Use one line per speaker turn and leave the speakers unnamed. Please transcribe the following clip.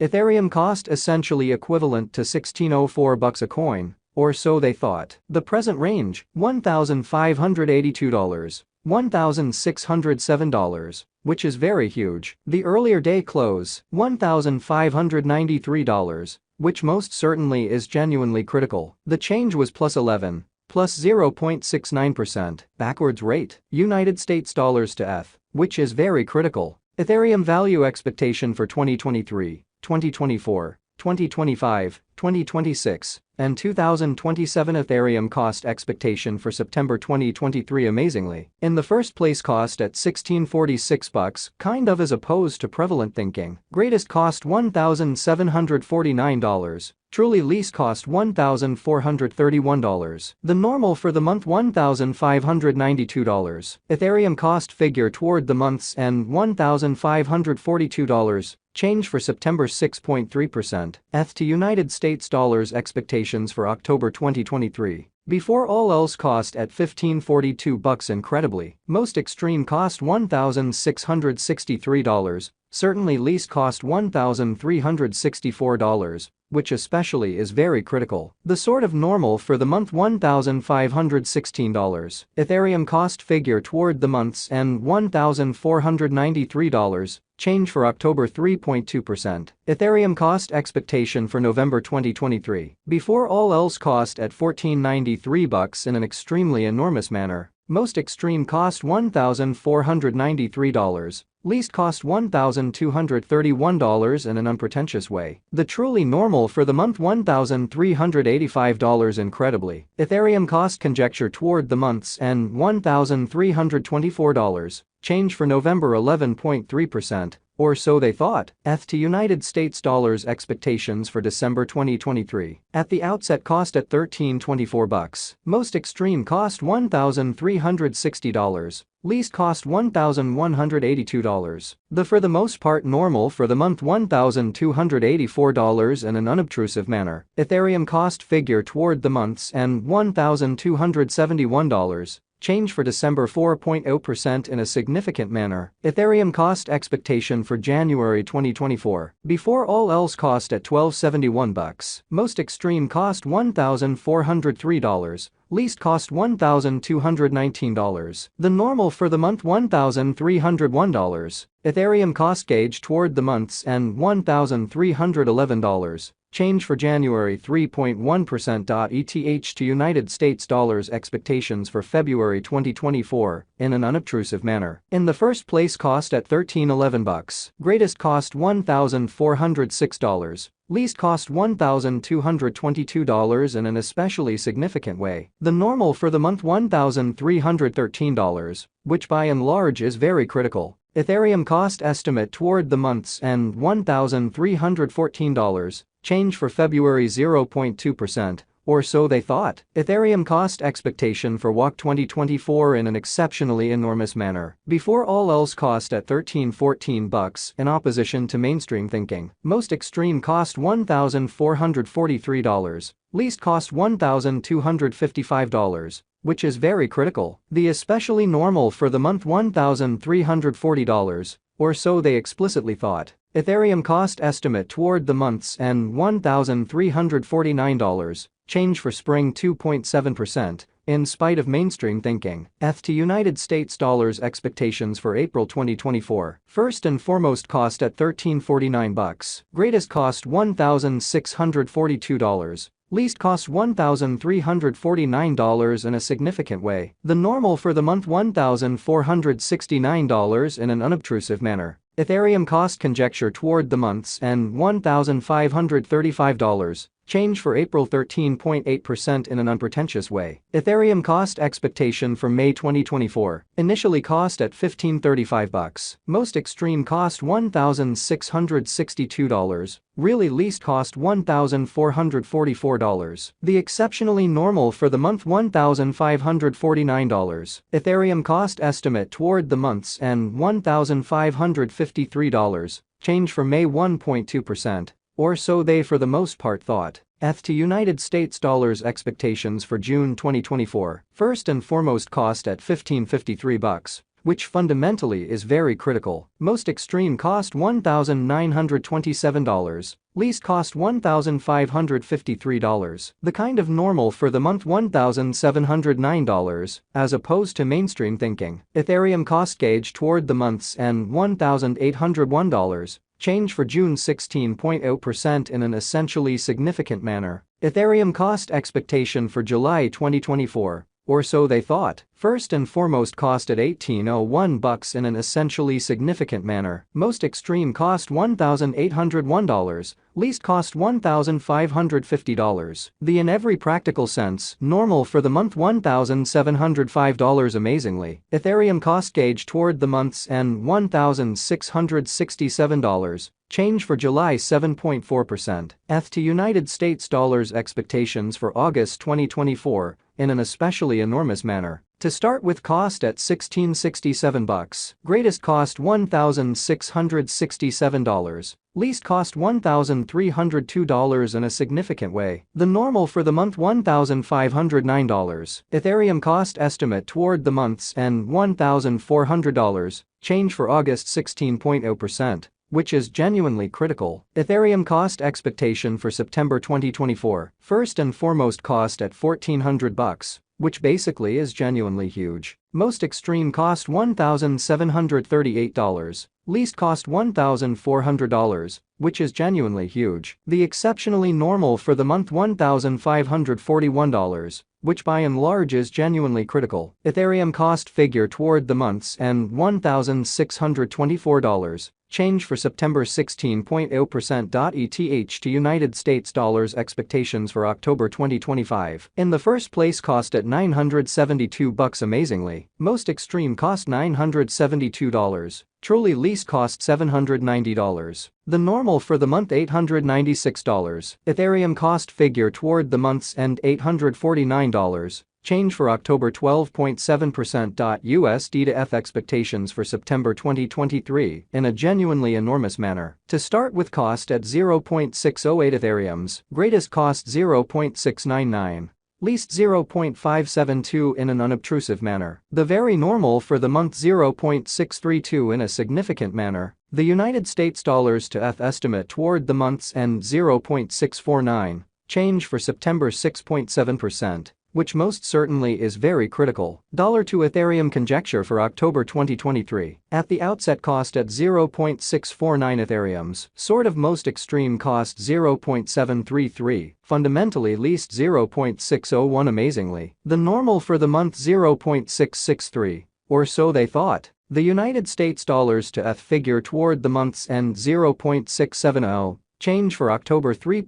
Ethereum cost essentially equivalent to $16.04 a coin, or so they thought. The present range, $1,582, $1,607, which is very huge. The earlier day close, $1,593, which most certainly is genuinely critical. The change was plus 11, plus 0.69%, backwards rate, United States dollars to ETH, which is very critical. Ethereum value expectation for 2023, 2024, 2025, 2026, and 2027. Ethereum cost expectation for September 2023 amazingly. In the first place, cost at $1646, kind of as opposed to prevalent thinking. Greatest cost $1,749. Truly least cost $1,431. The normal for the month $1,592. Ethereum cost figure toward the month's end $1,542. Change for September 6.3%. ETH to United States dollars expectations for October 2023. Before all else cost at $1,542 incredibly. Most extreme cost $1,663. Certainly least cost $1,364, which especially is very critical. The sort of normal for the month $1,516. Ethereum cost figure toward the month's end $1,493. Change for October 3.2%. Ethereum cost expectation for November 2023. Before all else cost at $1,493 in an extremely enormous manner. Most extreme cost $1,493. Least cost $1,231 in an unpretentious way. The truly normal for the month $1,385 incredibly. Ethereum cost conjecture toward the month's end $1,324. Change for November 11.3%, or so they thought. ETH to United States dollars expectations for December 2023. At the outset cost at $1,324. Most extreme cost $1,360. Least cost $1,182. The for the most part normal for the month $1,284 in an unobtrusive manner. Ethereum cost figure toward the month's end $1,271. Change for December 4.0% in a significant manner. Ethereum cost expectation for January 2024. Before all else cost at $1,271. Most extreme cost $1,403. Least cost $1,219. The normal for the month $1,301. Ethereum cost gauge toward the month's end $1,311. Change for January 3.1%. ETH to United States dollars expectations for February 2024 in an unobtrusive manner. In the first place cost at $1,311. Greatest cost $1,406. Least cost $1,222 in an especially significant way. The normal for the month $1,313, which by and large is very critical. Ethereum cost estimate toward the month's end $1,314. Change for February 0.2%, or so they thought. Ethereum cost expectation for WOC 2024 in an exceptionally enormous manner. Before all else cost at $1,314 in opposition to mainstream thinking. Most extreme cost $1,443. Least cost $1,255. Which is very critical. The especially normal for the month $1,340, or so they explicitly thought. Ethereum cost estimate toward the month's end $1,349. Change for spring 2.7%, in spite of mainstream thinking. ETH to United States dollars expectations for April 2024. First and foremost cost at $1,349. Greatest cost $1,642. Least cost $1,349 in a significant way. The normal for the month $1,469 in an unobtrusive manner. Ethereum cost conjecture toward the month's end $1,535. Change for April 13.8% in an unpretentious way. Ethereum cost expectation for May 2024. Initially cost at $1,535. Most extreme cost $1,662. Really least cost $1,444. The exceptionally normal for the month $1,549. Ethereum cost estimate toward the month's end $1,553. Change for May 1.2%. Or so they for the most part thought. ETH to United States dollars expectations for June 2024. First and foremost cost at $1,553. which fundamentally is very critical. Most extreme cost $1,927. Least cost $1,553. The kind of normal for the month $1,709, as opposed to mainstream thinking. Ethereum cost gauge toward the month's end $1,801. Change for June 16.0% in an essentially significant manner. Ethereum cost expectation for July 2024. Or so they thought. First and foremost cost at $1,801 in an essentially significant manner. Most extreme cost $1,801, least cost $1,550. The in every practical sense, normal for the month $1,705 amazingly. Ethereum cost gauge toward the month's end $1,667. Change for July 7.4%. ETH to United States dollars expectations for August 2024 in an especially enormous manner. To start with cost at $1,667, greatest cost $1,667, least cost $1,302 in a significant way. The normal for the month $1,509. Ethereum cost estimate toward the month's end $1,400, change for August 16.0%. Which is genuinely critical. Ethereum cost expectation for September 2024. First and foremost cost at $1,400, which basically is genuinely huge. Most extreme cost $1,738, least cost $1,400, which is genuinely huge. The exceptionally normal for the month $1,541, which by and large is genuinely critical. Ethereum cost figure toward the month's end $1,624. Change for September 16.0%. ETH to United States dollars expectations for October 2025. In the first place cost at $972 amazingly. Most extreme cost $972. Truly least cost $790. The normal for the month $896. Ethereum cost figure toward the month's end $849. Change for October 12.7%. USD to ETH expectations for September 2023 in a genuinely enormous manner. To start with cost at 0.608 Ethereums, greatest cost 0.699. Least 0.572 in an unobtrusive manner. The very normal for the month 0.632 in a significant manner. The United States dollars to ETH estimate toward the month's end 0.649. Change for September 6.7%. Which most certainly is very critical. Dollar to Ethereum conjecture for October 2023. At the outset cost at 0.649 Ethereums, sort of most extreme cost 0.733, fundamentally least 0.601 amazingly. The normal for the month 0.663, or so they thought. The United States dollars to ETH figure toward the month's end 0.670, change for October 3.